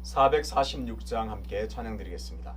446장 함께 찬양드리겠습니다.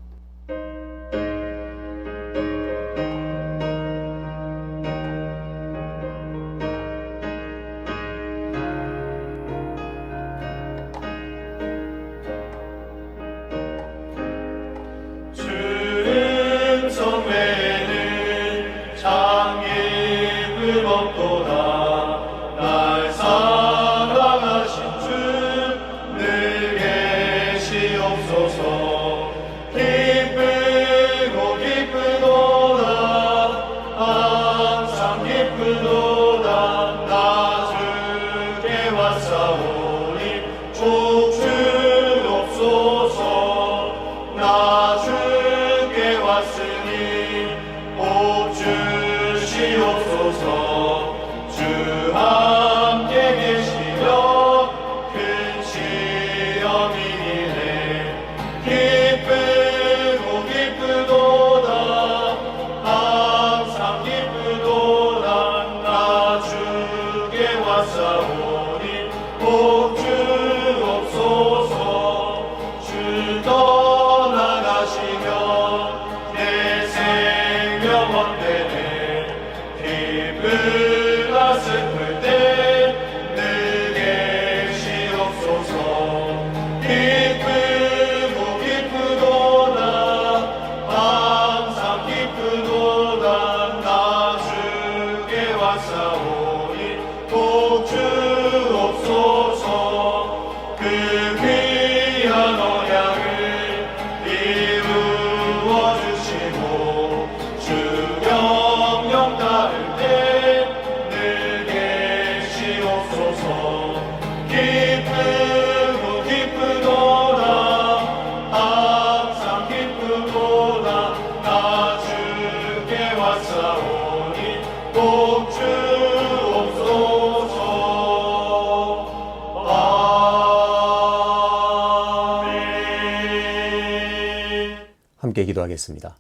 함께 기도하겠습니다.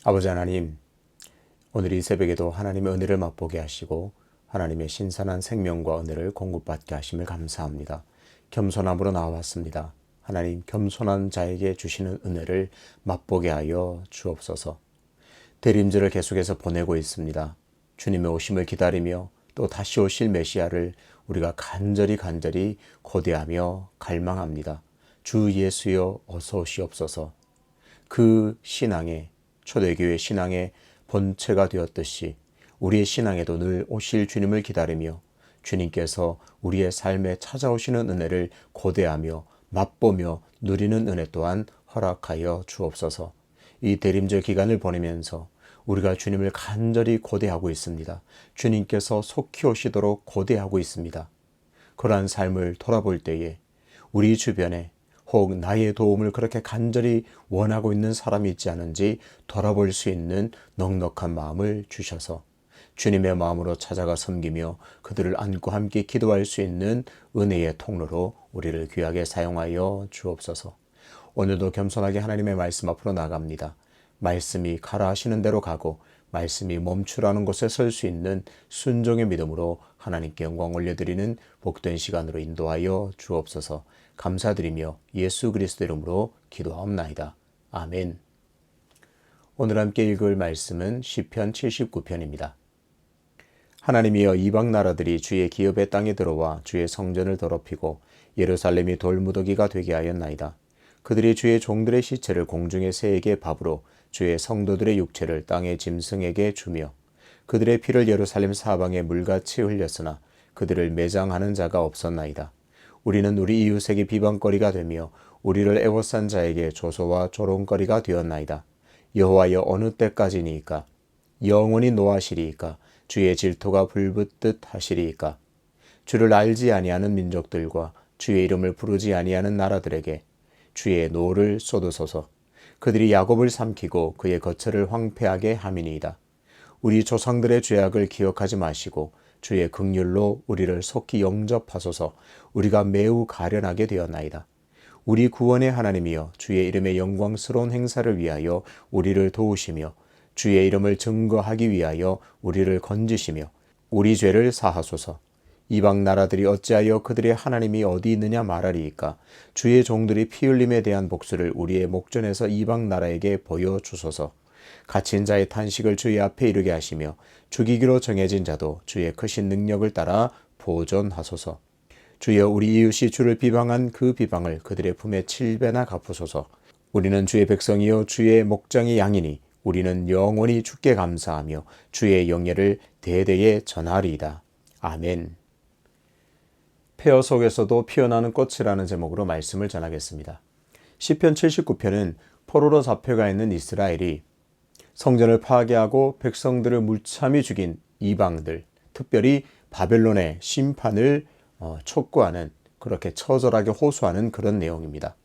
아버지 하나님, 오늘 이 새벽에도 하나님의 은혜를 맛보게 하시고 하나님의 신선한 생명과 은혜를 공급받게 하심을 감사합니다. 겸손함으로 나왔습니다. 하나님, 겸손한 자에게 주시는 은혜를 맛보게 하여 주옵소서. 대림절을 계속해서 보내고 있습니다. 주님의 오심을 기다리며 또 다시 오실 메시아를 우리가 간절히 고대하며 갈망합니다. 주 예수여 어서 오시옵소서. 그 신앙의, 초대교회 신앙의 본체가 되었듯이 우리의 신앙에도 늘 오실 주님을 기다리며 주님께서 우리의 삶에 찾아오시는 은혜를 고대하며 맛보며 누리는 은혜 또한 허락하여 주옵소서. 이 대림절 기간을 보내면서 우리가 주님을 간절히 고대하고 있습니다. 주님께서 속히 오시도록 고대하고 있습니다. 그러한 삶을 돌아볼 때에 우리 주변에 혹 나의 도움을 그렇게 간절히 원하고 있는 사람이 있지 않은지 돌아볼 수 있는 넉넉한 마음을 주셔서 주님의 마음으로 찾아가 섬기며 그들을 안고 함께 기도할 수 있는 은혜의 통로로 우리를 귀하게 사용하여 주옵소서. 오늘도 겸손하게 하나님의 말씀 앞으로 나갑니다. 말씀이 가라 하시는 대로 가고 말씀이 멈추라는 곳에 설 수 있는 순종의 믿음으로 하나님께 영광 올려드리는 복된 시간으로 인도하여 주옵소서. 감사드리며 예수 그리스도 이름으로 기도하옵나이다. 아멘. 오늘 함께 읽을 말씀은 시편 79편입니다. 하나님이여, 이방 나라들이 주의 기업의 땅에 들어와 주의 성전을 더럽히고 예루살렘이 돌무더기가 되게 하였나이다. 그들이 주의 종들의 시체를 공중의 새에게 밥으로 주의 성도들의 육체를 땅의 짐승에게 주며 그들의 피를 예루살렘 사방에 물같이 흘렸으나 그들을 매장하는 자가 없었나이다. 우리는 우리 이웃에게 비방거리가 되며 우리를 애워싼 자에게 조소와 조롱거리가 되었나이다. 여호와여, 어느 때까지니이까? 영원히 노하시리이까? 주의 질투가 불붙듯 하시리이까? 주를 알지 아니하는 민족들과 주의 이름을 부르지 아니하는 나라들에게 주의 노를 쏟으소서. 그들이 야곱을 삼키고 그의 거처를 황폐하게 함이니이다. 우리 조상들의 죄악을 기억하지 마시고 주의 긍휼로 우리를 속히 영접하소서. 우리가 매우 가련하게 되었나이다. 우리 구원의 하나님이여, 주의 이름의 영광스러운 행사를 위하여 우리를 도우시며 주의 이름을 증거하기 위하여 우리를 건지시며 우리 죄를 사하소서. 이방 나라들이 어찌하여 그들의 하나님이 어디 있느냐 말하리이까. 주의 종들이 피 흘림에 대한 복수를 우리의 목전에서 이방 나라에게 보여주소서. 갇힌 자의 탄식을 주의 앞에 이르게 하시며 죽이기로 정해진 자도 주의 크신 능력을 따라 보존하소서. 주여, 우리 이웃이 주를 비방한 그 비방을 그들의 품에 7배나 갚으소서. 우리는 주의 백성이요 주의 목장의 양이니 우리는 영원히 주께 감사하며 주의 영예를 대대에 전하리이다. 아멘. 폐허 속에서도 피어나는 꽃이라는 제목으로 말씀을 전하겠습니다. 시편 79편은 포로로 잡혀가 있는 이스라엘이 성전을 파괴하고 백성들을 무참히 죽인 이방들, 특별히 바벨론의 심판을 촉구하는, 그렇게 처절하게 호소하는 그런 내용입니다.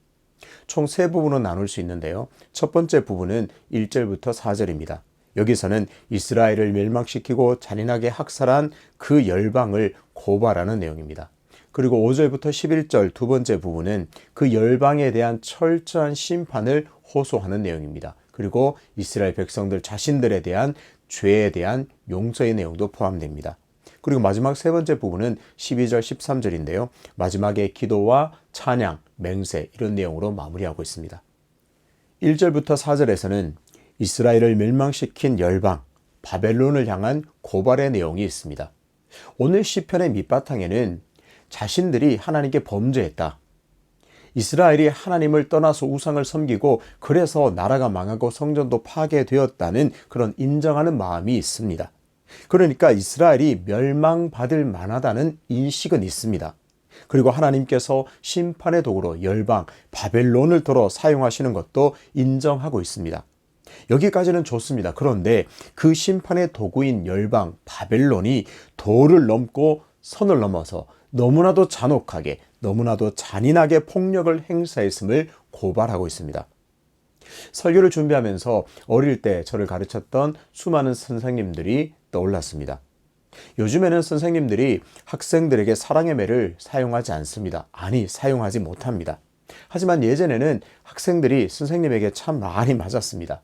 총 세 부분으로 나눌 수 있는데요. 첫 번째 부분은 1절부터 4절입니다. 여기서는 이스라엘을 멸망시키고 잔인하게 학살한 그 열방을 고발하는 내용입니다. 그리고 5절부터 11절 두 번째 부분은 그 열방에 대한 철저한 심판을 호소하는 내용입니다. 그리고 이스라엘 백성들 자신들에 대한 죄에 대한 용서의 내용도 포함됩니다. 그리고 마지막 세 번째 부분은 12절 13절인데요. 마지막에 기도와 찬양, 맹세 이런 내용으로 마무리하고 있습니다. 1절부터 4절에서는 이스라엘을 멸망시킨 열방, 바벨론을 향한 고발의 내용이 있습니다. 오늘 시편의 밑바탕에는 자신들이 하나님께 범죄했다, 이스라엘이 하나님을 떠나서 우상을 섬기고 그래서 나라가 망하고 성전도 파괴되었다는 그런 인정하는 마음이 있습니다. 그러니까 이스라엘이 멸망받을 만하다는 인식은 있습니다. 그리고 하나님께서 심판의 도구로 열방, 바벨론을 도로 사용하시는 것도 인정하고 있습니다. 여기까지는 좋습니다. 그런데 그 심판의 도구인 열방, 바벨론이 도를 넘고 선을 넘어서 너무나도 잔혹하게, 너무나도 잔인하게 폭력을 행사했음을 고발하고 있습니다. 설교를 준비하면서 어릴 때 저를 가르쳤던 수많은 선생님들이 떠올랐습니다. 요즘에는 선생님들이 학생들에게 사랑의 매를 사용하지 않습니다. 아니, 사용하지 못합니다. 하지만 예전에는 학생들이 선생님에게 참 많이 맞았습니다.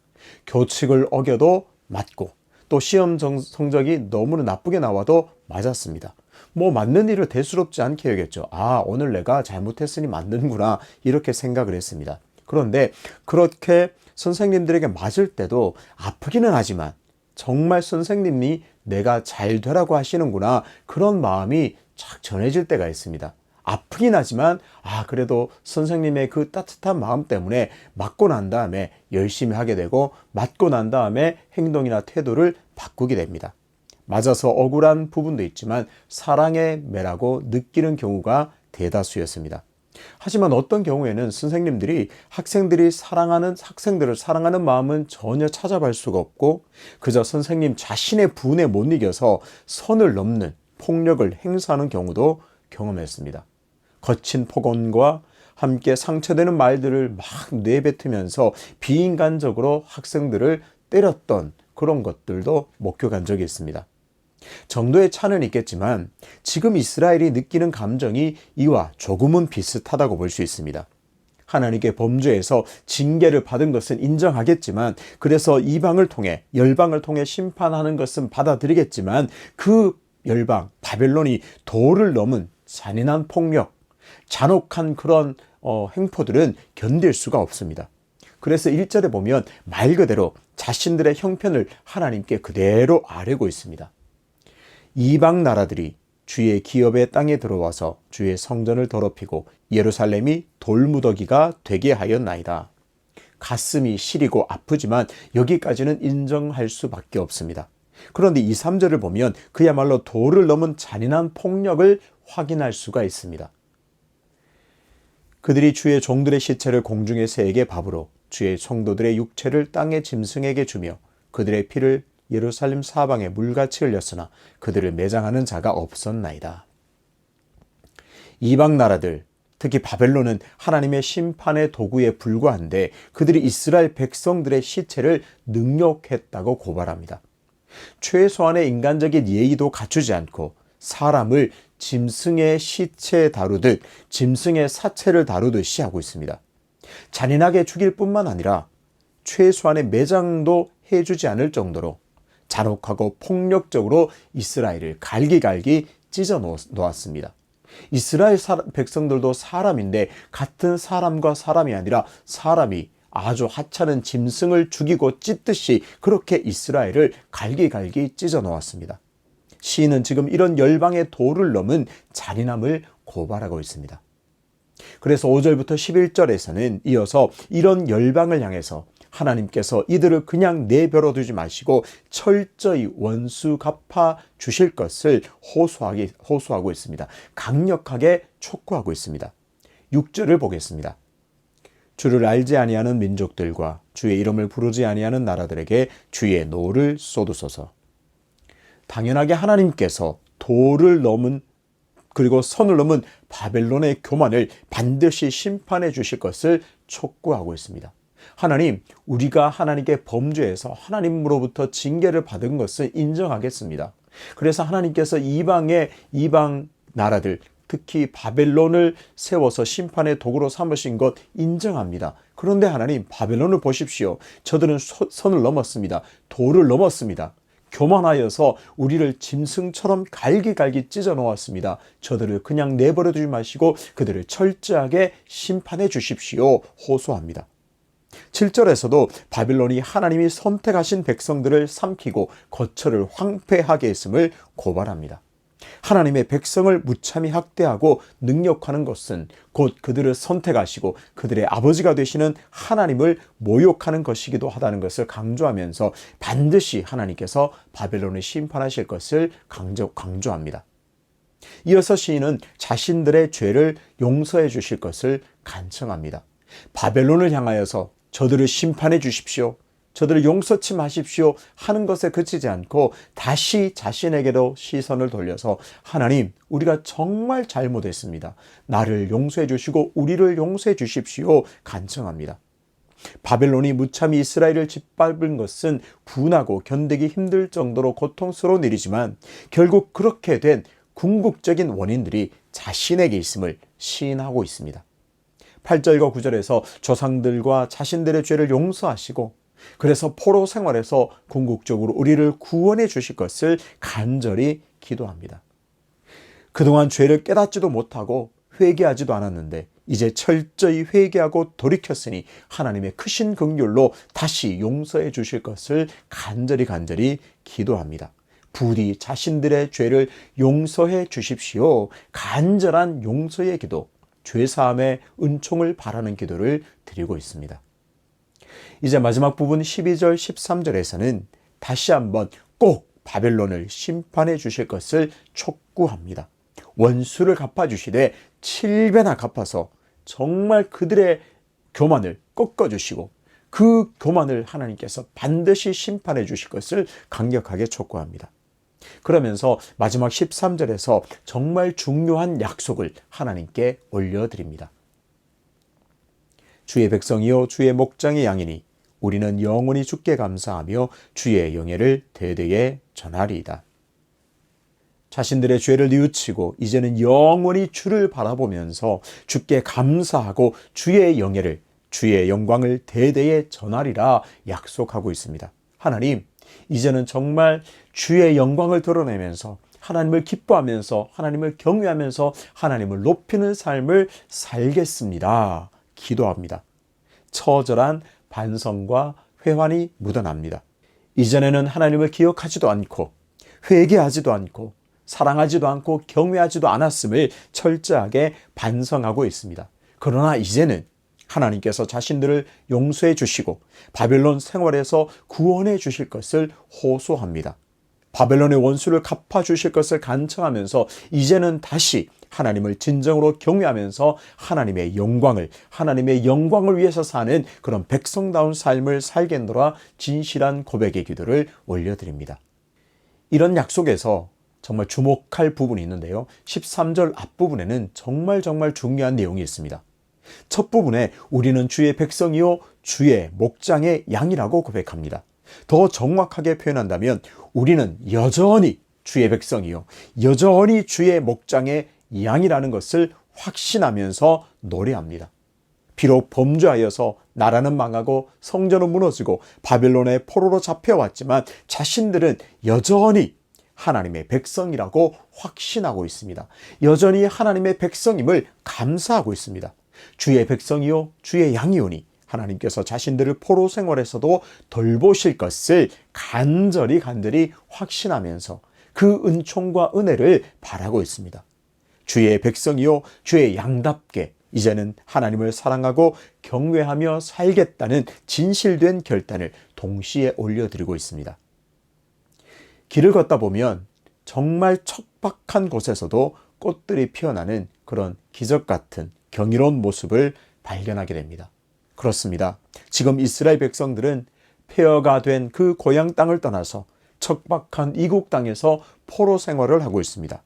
교칙을 어겨도 맞고, 또 시험 성적이 너무나 나쁘게 나와도 맞았습니다. 맞는 일을 대수롭지 않게 여겼죠. 오늘 내가 잘못했으니 맞는구나, 이렇게 생각을 했습니다. 그런데 그렇게 선생님들에게 맞을 때도 아프기는 하지만 정말 선생님이 내가 잘 되라고 하시는구나, 그런 마음이 착 전해질 때가 있습니다. 아프긴 하지만 그래도 선생님의 그 따뜻한 마음 때문에 맞고 난 다음에 열심히 하게 되고, 맞고 난 다음에 행동이나 태도를 바꾸게 됩니다. 맞아서 억울한 부분도 있지만 사랑의 매라고 느끼는 경우가 대다수였습니다. 하지만 어떤 경우에는 선생님들이 학생들을 사랑하는 마음은 전혀 찾아볼 수가 없고, 그저 선생님 자신의 분에 못 이겨서 선을 넘는 폭력을 행사하는 경우도 경험했습니다. 거친 폭언과 함께 상처되는 말들을 막 내뱉으면서 비인간적으로 학생들을 때렸던 그런 것들도 목격한 적이 있습니다. 정도의 차는 있겠지만 지금 이스라엘이 느끼는 감정이 이와 조금은 비슷하다고 볼 수 있습니다. 하나님께 범죄해서 징계를 받은 것은 인정하겠지만, 그래서 이방을 통해, 열방을 통해 심판하는 것은 받아들이겠지만, 그 열방, 바벨론이 도를 넘은 잔인한 폭력, 잔혹한 그런 행포들은 견딜 수가 없습니다. 그래서 1절에 보면 말 그대로 자신들의 형편을 하나님께 그대로 아뢰고 있습니다. 이방 나라들이 주의 기업의 땅에 들어와서 주의 성전을 더럽히고 예루살렘이 돌무더기가 되게 하였나이다. 가슴이 시리고 아프지만 여기까지는 인정할 수밖에 없습니다. 그런데 2, 3절을 보면 그야말로 도를 넘은 잔인한 폭력을 확인할 수가 있습니다. 그들이 주의 종들의 시체를 공중의 새에게 밥으로, 주의 성도들의 육체를 땅의 짐승에게 주며 그들의 피를 예루살렘 사방에 물같이 흘렸으나 그들을 매장하는 자가 없었나이다. 이방 나라들, 특히 바벨론은 하나님의 심판의 도구에 불과한데 그들이 이스라엘 백성들의 시체를 능욕했다고 고발합니다. 최소한의 인간적인 예의도 갖추지 않고 사람을 짐승의 시체에 다루듯, 짐승의 사체를 다루듯이 하고 있습니다. 잔인하게 죽일 뿐만 아니라 최소한의 매장도 해주지 않을 정도로 잔혹하고 폭력적으로 이스라엘을 갈기갈기 찢어 놓았습니다. 이스라엘 백성들도 사람인데 같은 사람과 사람이 아니라 사람이 아주 하찮은 짐승을 죽이고 찢듯이 그렇게 이스라엘을 갈기갈기 찢어 놓았습니다. 시인은 지금 이런 열방의 도를 넘은 잔인함을 고발하고 있습니다. 그래서 5절부터 11절에서는 이어서 이런 열방을 향해서 하나님께서 이들을 그냥 내버려 두지 마시고 철저히 원수 갚아 주실 것을 호소하고 있습니다. 강력하게 촉구하고 있습니다. 6절을 보겠습니다. 주를 알지 아니하는 민족들과 주의 이름을 부르지 아니하는 나라들에게 주의 노를 쏟으소서. 당연하게 하나님께서 도를 넘은 그리고 선을 넘은 바벨론의 교만을 반드시 심판해 주실 것을 촉구하고 있습니다. 하나님, 우리가 하나님께 범죄해서 하나님으로부터 징계를 받은 것을 인정하겠습니다. 그래서 하나님께서 이방 나라들, 특히 바벨론을 세워서 심판의 도구로 삼으신 것 인정합니다. 그런데 하나님, 바벨론을 보십시오. 저들은 선을 넘었습니다. 도를 넘었습니다. 교만하여서 우리를 짐승처럼 갈기갈기 찢어 놓았습니다. 저들을 그냥 내버려 두지 마시고 그들을 철저하게 심판해 주십시오. 호소합니다. 7절에서도 바빌론이 하나님이 선택하신 백성들을 삼키고 거처를 황폐하게 했음을 고발합니다. 하나님의 백성을 무참히 학대하고 능욕하는 것은 곧 그들을 선택하시고 그들의 아버지가 되시는 하나님을 모욕하는 것이기도 하다는 것을 강조하면서 반드시 하나님께서 바벨론을 심판하실 것을 강조합니다. 이어서 시인은 자신들의 죄를 용서해 주실 것을 간청합니다. 바벨론을 향하여서 저들을 심판해 주십시오. 저들을 용서치 마십시오 하는 것에 그치지 않고 다시 자신에게로 시선을 돌려서 하나님, 우리가 정말 잘못했습니다. 나를 용서해 주시고 우리를 용서해 주십시오 간청합니다. 바벨론이 무참히 이스라엘을 짓밟은 것은 분하고 견디기 힘들 정도로 고통스러운 일이지만 결국 그렇게 된 궁극적인 원인들이 자신에게 있음을 시인하고 있습니다. 8절과 9절에서 조상들과 자신들의 죄를 용서하시고 그래서 포로 생활에서 궁극적으로 우리를 구원해 주실 것을 간절히 기도합니다. 그동안 죄를 깨닫지도 못하고 회개하지도 않았는데 이제 철저히 회개하고 돌이켰으니 하나님의 크신 긍휼로 다시 용서해 주실 것을 간절히 기도합니다. 부디 자신들의 죄를 용서해 주십시오. 간절한 용서의 기도, 죄사함의 은총을 바라는 기도를 드리고 있습니다. 이제 마지막 부분 12절 13절에서는 다시 한번 꼭 바벨론을 심판해 주실 것을 촉구합니다. 원수를 갚아주시되 7배나 갚아서 정말 그들의 교만을 꺾어주시고 그 교만을 하나님께서 반드시 심판해 주실 것을 강력하게 촉구합니다. 그러면서 마지막 13절에서 정말 중요한 약속을 하나님께 올려드립니다. 주의 백성이요 주의 목장의 양이니 우리는 영원히 주께 감사하며 주의 영예를 대대에 전하리이다. 자신들의 죄를 뉘우치고 이제는 영원히 주를 바라보면서 주께 감사하고 주의 영예를, 주의 영광을 대대에 전하리라 약속하고 있습니다. 하나님, 이제는 정말 주의 영광을 드러내면서 하나님을 기뻐하면서 하나님을 경외하면서 하나님을 높이는 삶을 살겠습니다. 기도합니다. 처절한 반성과 회환이 묻어납니다. 이전에는 하나님을 기억하지도 않고 회개하지도 않고 사랑하지도 않고 경외하지도 않았음을 철저하게 반성하고 있습니다. 그러나 이제는 하나님께서 자신들을 용서해 주시고 바벨론 생활에서 구원해 주실 것을 호소합니다. 바벨론의 원수를 갚아주실 것을 간청하면서 이제는 다시 하나님을 진정으로 경외하면서 하나님의 영광을 위해서 사는 그런 백성다운 삶을 살겠노라 진실한 고백의 기도를 올려드립니다. 이런 약속에서 정말 주목할 부분이 있는데요. 13절 앞부분에는 정말 중요한 내용이 있습니다. 첫 부분에 우리는 주의 백성이요 주의 목장의 양이라고 고백합니다. 더 정확하게 표현한다면 우리는 여전히 주의 백성이요 여전히 주의 목장의 양이라는 것을 확신하면서 노래합니다. 비록 범죄하여서 나라는 망하고 성전은 무너지고 바벨론의 포로로 잡혀왔지만 자신들은 여전히 하나님의 백성이라고 확신하고 있습니다. 여전히 하나님의 백성임을 감사하고 있습니다. 주의 백성이요 주의 양이오니 하나님께서 자신들을 포로 생활에서도 돌보실 것을 간절히 확신하면서 그 은총과 은혜를 바라고 있습니다. 주의 백성이요 주의 양답게 이제는 하나님을 사랑하고 경외하며 살겠다는 진실된 결단을 동시에 올려드리고 있습니다. 길을 걷다 보면 정말 척박한 곳에서도 꽃들이 피어나는 그런 기적 같은 경이로운 모습을 발견하게 됩니다. 그렇습니다. 지금 이스라엘 백성들은 폐허가 된 그 고향 땅을 떠나서 척박한 이국 땅에서 포로 생활을 하고 있습니다.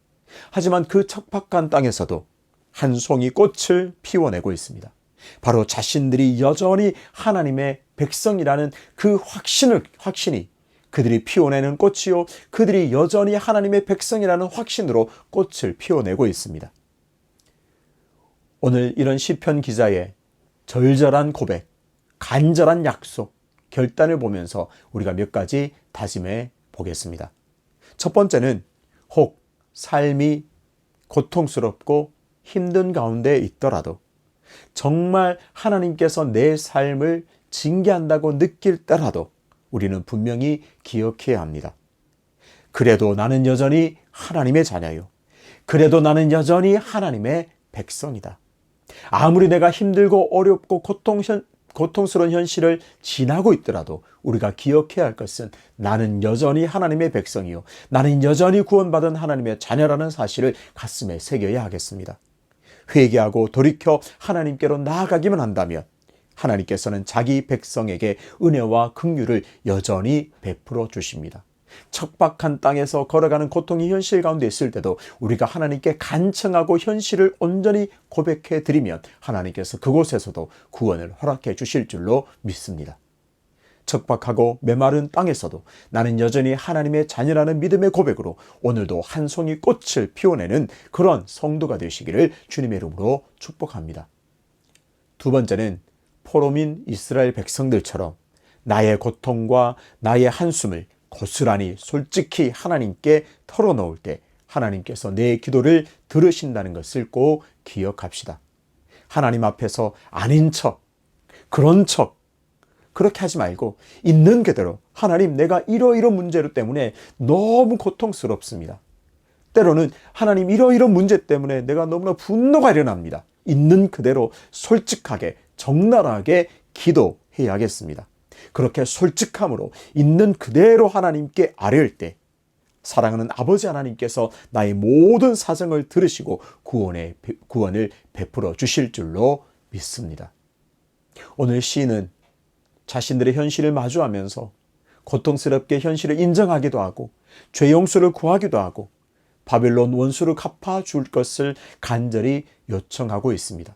하지만 그 척박한 땅에서도 한 송이 꽃을 피워내고 있습니다. 바로 자신들이 여전히 하나님의 백성이라는 그 확신이 그들이 피워내는 꽃이요 그들이 여전히 하나님의 백성이라는 확신으로 꽃을 피워내고 있습니다. 오늘 이런 시편 기자의 절절한 고백, 간절한 약속, 결단을 보면서 우리가 몇 가지 다짐해 보겠습니다. 첫 번째는 혹 삶이 고통스럽고 힘든 가운데 있더라도 정말 하나님께서 내 삶을 징계한다고 느낄 때라도 우리는 분명히 기억해야 합니다. 그래도 나는 여전히 하나님의 자녀요. 그래도 나는 여전히 하나님의 백성이다. 아무리 내가 힘들고 어렵고 고통스러운 현실을 지나고 있더라도 우리가 기억해야 할 것은 나는 여전히 하나님의 백성이요. 나는 여전히 구원받은 하나님의 자녀라는 사실을 가슴에 새겨야 하겠습니다. 회개하고 돌이켜 하나님께로 나아가기만 한다면 하나님께서는 자기 백성에게 은혜와 긍휼을 여전히 베풀어 주십니다. 척박한 땅에서 걸어가는 고통의 현실 가운데 있을 때도 우리가 하나님께 간청하고 현실을 온전히 고백해 드리면 하나님께서 그곳에서도 구원을 허락해 주실 줄로 믿습니다. 척박하고 메마른 땅에서도 나는 여전히 하나님의 자녀라는 믿음의 고백으로 오늘도 한 송이 꽃을 피워내는 그런 성도가 되시기를 주님의 이름으로 축복합니다. 두 번째는 포로민 이스라엘 백성들처럼 나의 고통과 나의 한숨을 고스란히 솔직히 하나님께 털어놓을 때 하나님께서 내 기도를 들으신다는 것을 꼭 기억합시다. 하나님 앞에서 아닌 척, 그런 척 그렇게 하지 말고 있는 그대로 하나님 내가 이러이런 문제로 때문에 너무 고통스럽습니다. 때로는 하나님 이러이런 문제 때문에 내가 너무나 분노가 일어납니다. 있는 그대로 솔직하게 적나라하게 기도해야겠습니다. 그렇게 솔직함으로 있는 그대로 하나님께 아뢰을 때 사랑하는 아버지 하나님께서 나의 모든 사정을 들으시고 구원을 베풀어 주실 줄로 믿습니다. 오늘 시인은 자신들의 현실을 마주하면서 고통스럽게 현실을 인정하기도 하고 죄 용서를 구하기도 하고 바벨론 원수를 갚아줄 것을 간절히 요청하고 있습니다.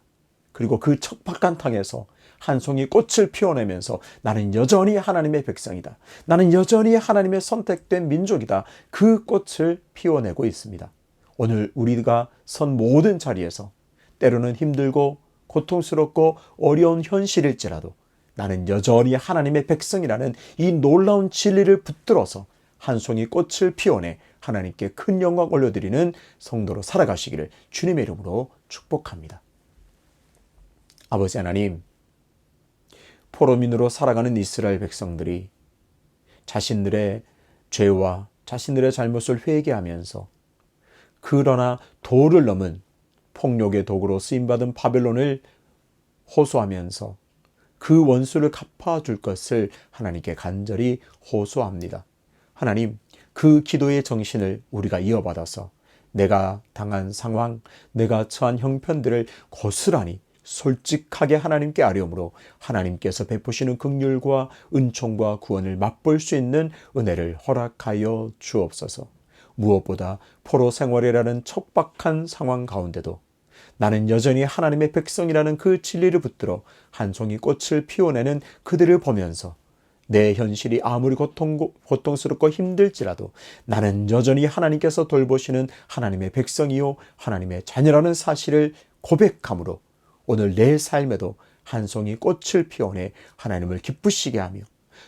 그리고 그 척박한 땅에서 한 송이 꽃을 피워내면서 나는 여전히 하나님의 백성이다. 나는 여전히 하나님의 선택된 민족이다. 그 꽃을 피워내고 있습니다. 오늘 우리가 선 모든 자리에서 때로는 힘들고 고통스럽고 어려운 현실일지라도 나는 여전히 하나님의 백성이라는 이 놀라운 진리를 붙들어서 한 송이 꽃을 피워내 하나님께 큰 영광 올려드리는 성도로 살아가시기를 주님의 이름으로 축복합니다. 아버지 하나님, 포로민으로 살아가는 이스라엘 백성들이 자신들의 죄와 자신들의 잘못을 회개하면서 그러나 도를 넘은 폭력의 도구로 쓰임받은 바벨론을 호소하면서 그 원수를 갚아줄 것을 하나님께 간절히 호소합니다. 하나님, 그 기도의 정신을 우리가 이어받아서 내가 당한 상황, 내가 처한 형편들을 고스란히 솔직하게 하나님께 아뢰므로 하나님께서 베푸시는 긍휼과 은총과 구원을 맛볼 수 있는 은혜를 허락하여 주옵소서. 무엇보다 포로 생활이라는 척박한 상황 가운데도 나는 여전히 하나님의 백성이라는 그 진리를 붙들어 한 송이 꽃을 피워내는 그들을 보면서 내 현실이 아무리 고통스럽고 힘들지라도 나는 여전히 하나님께서 돌보시는 하나님의 백성이요 하나님의 자녀라는 사실을 고백함으로 오늘 내 삶에도 한 송이 꽃을 피워내 하나님을 기쁘시게 하며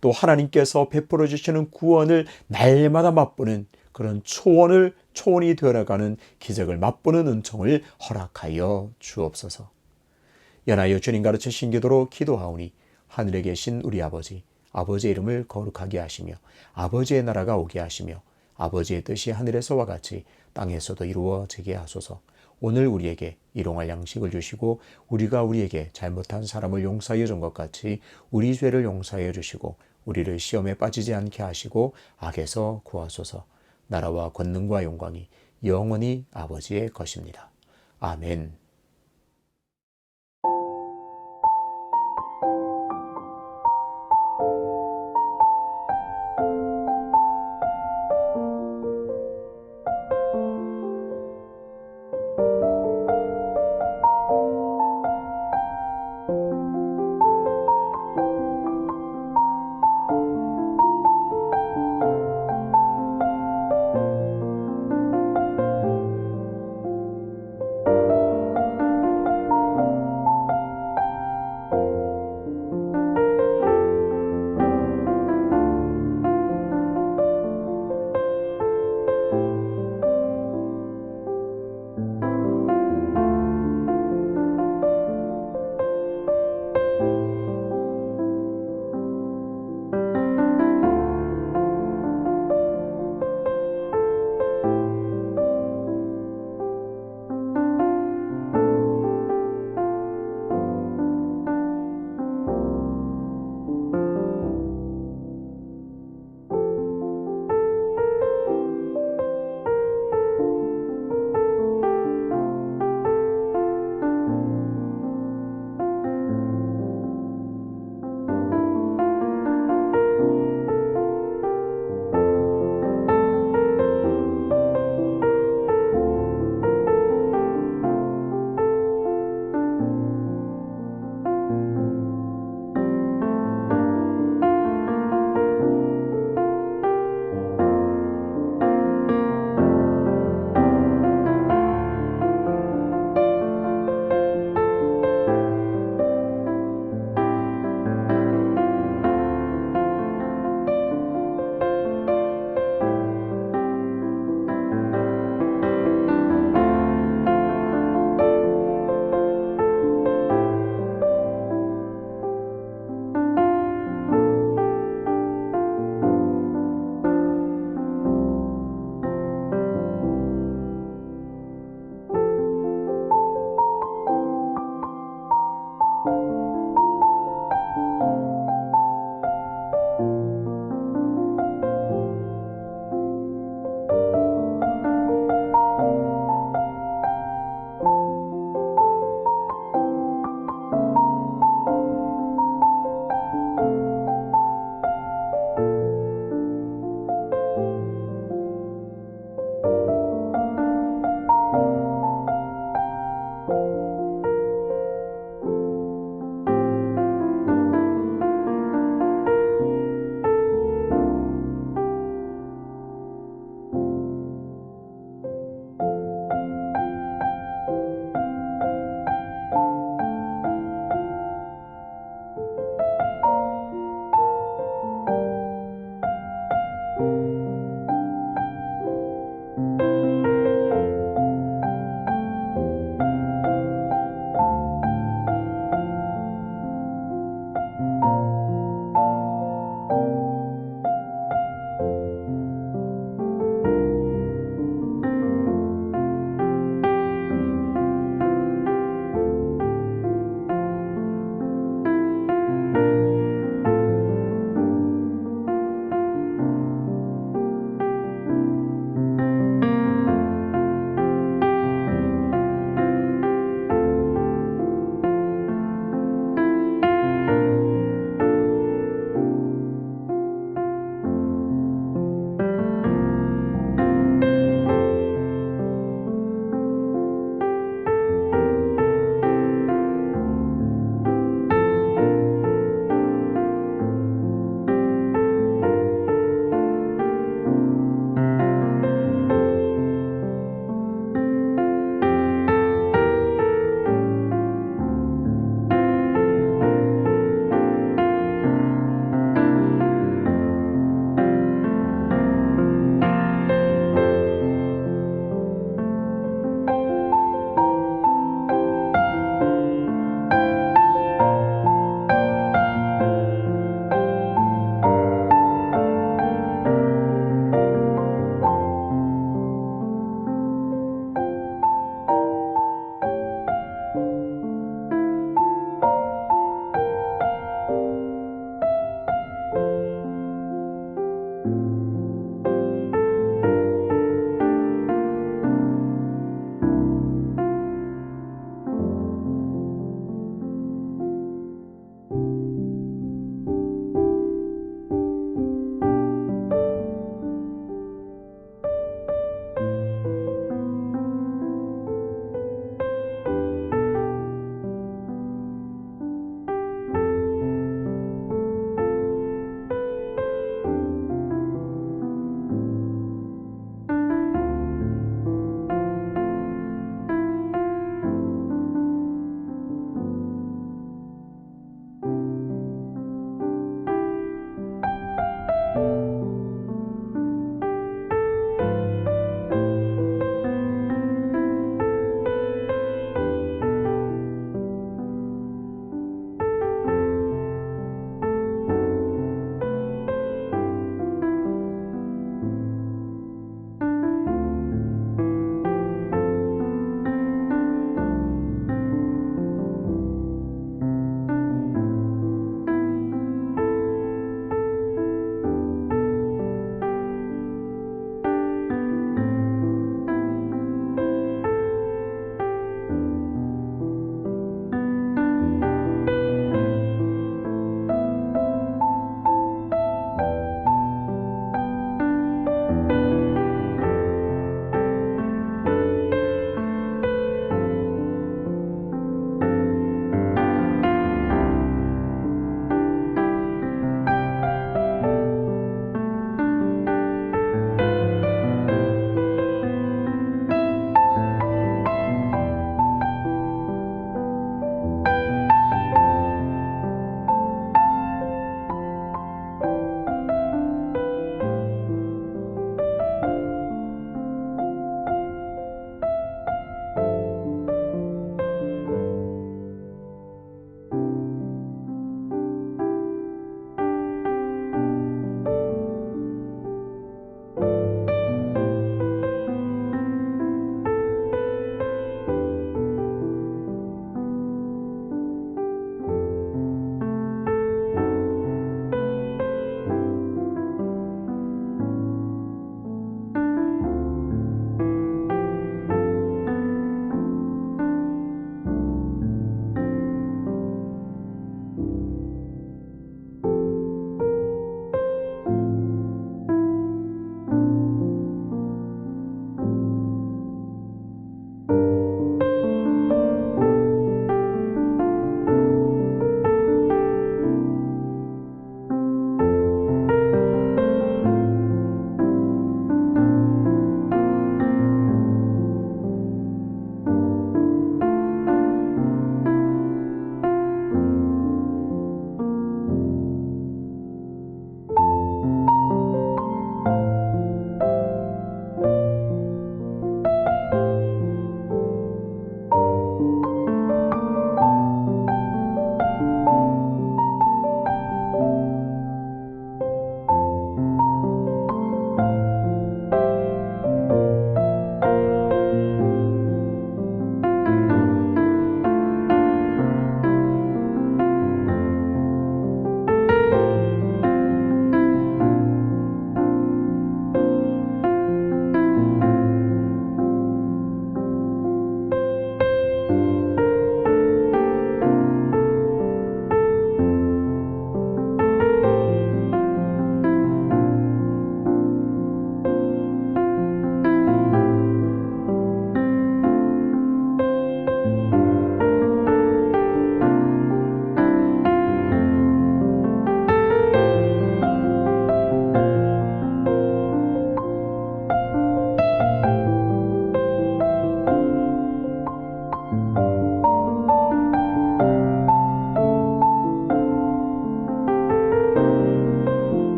또 하나님께서 베풀어 주시는 구원을 날마다 맛보는 그런 초원이 되어가는 기적을 맛보는 은총을 허락하여 주옵소서. 연하여 주님 가르치신 기도로 기도하오니 하늘에 계신 우리 아버지, 아버지의 이름을 거룩하게 하시며 아버지의 나라가 오게 하시며 아버지의 뜻이 하늘에서와 같이 땅에서도 이루어지게 하소서. 오늘 우리에게 일용할 양식을 주시고 우리가 우리에게 잘못한 사람을 용서하여 준 것 같이 우리 죄를 용서하여 주시고 우리를 시험에 빠지지 않게 하시고 악에서 구하소서. 나라와 권능과 영광이 영원히 아버지의 것입니다. 아멘.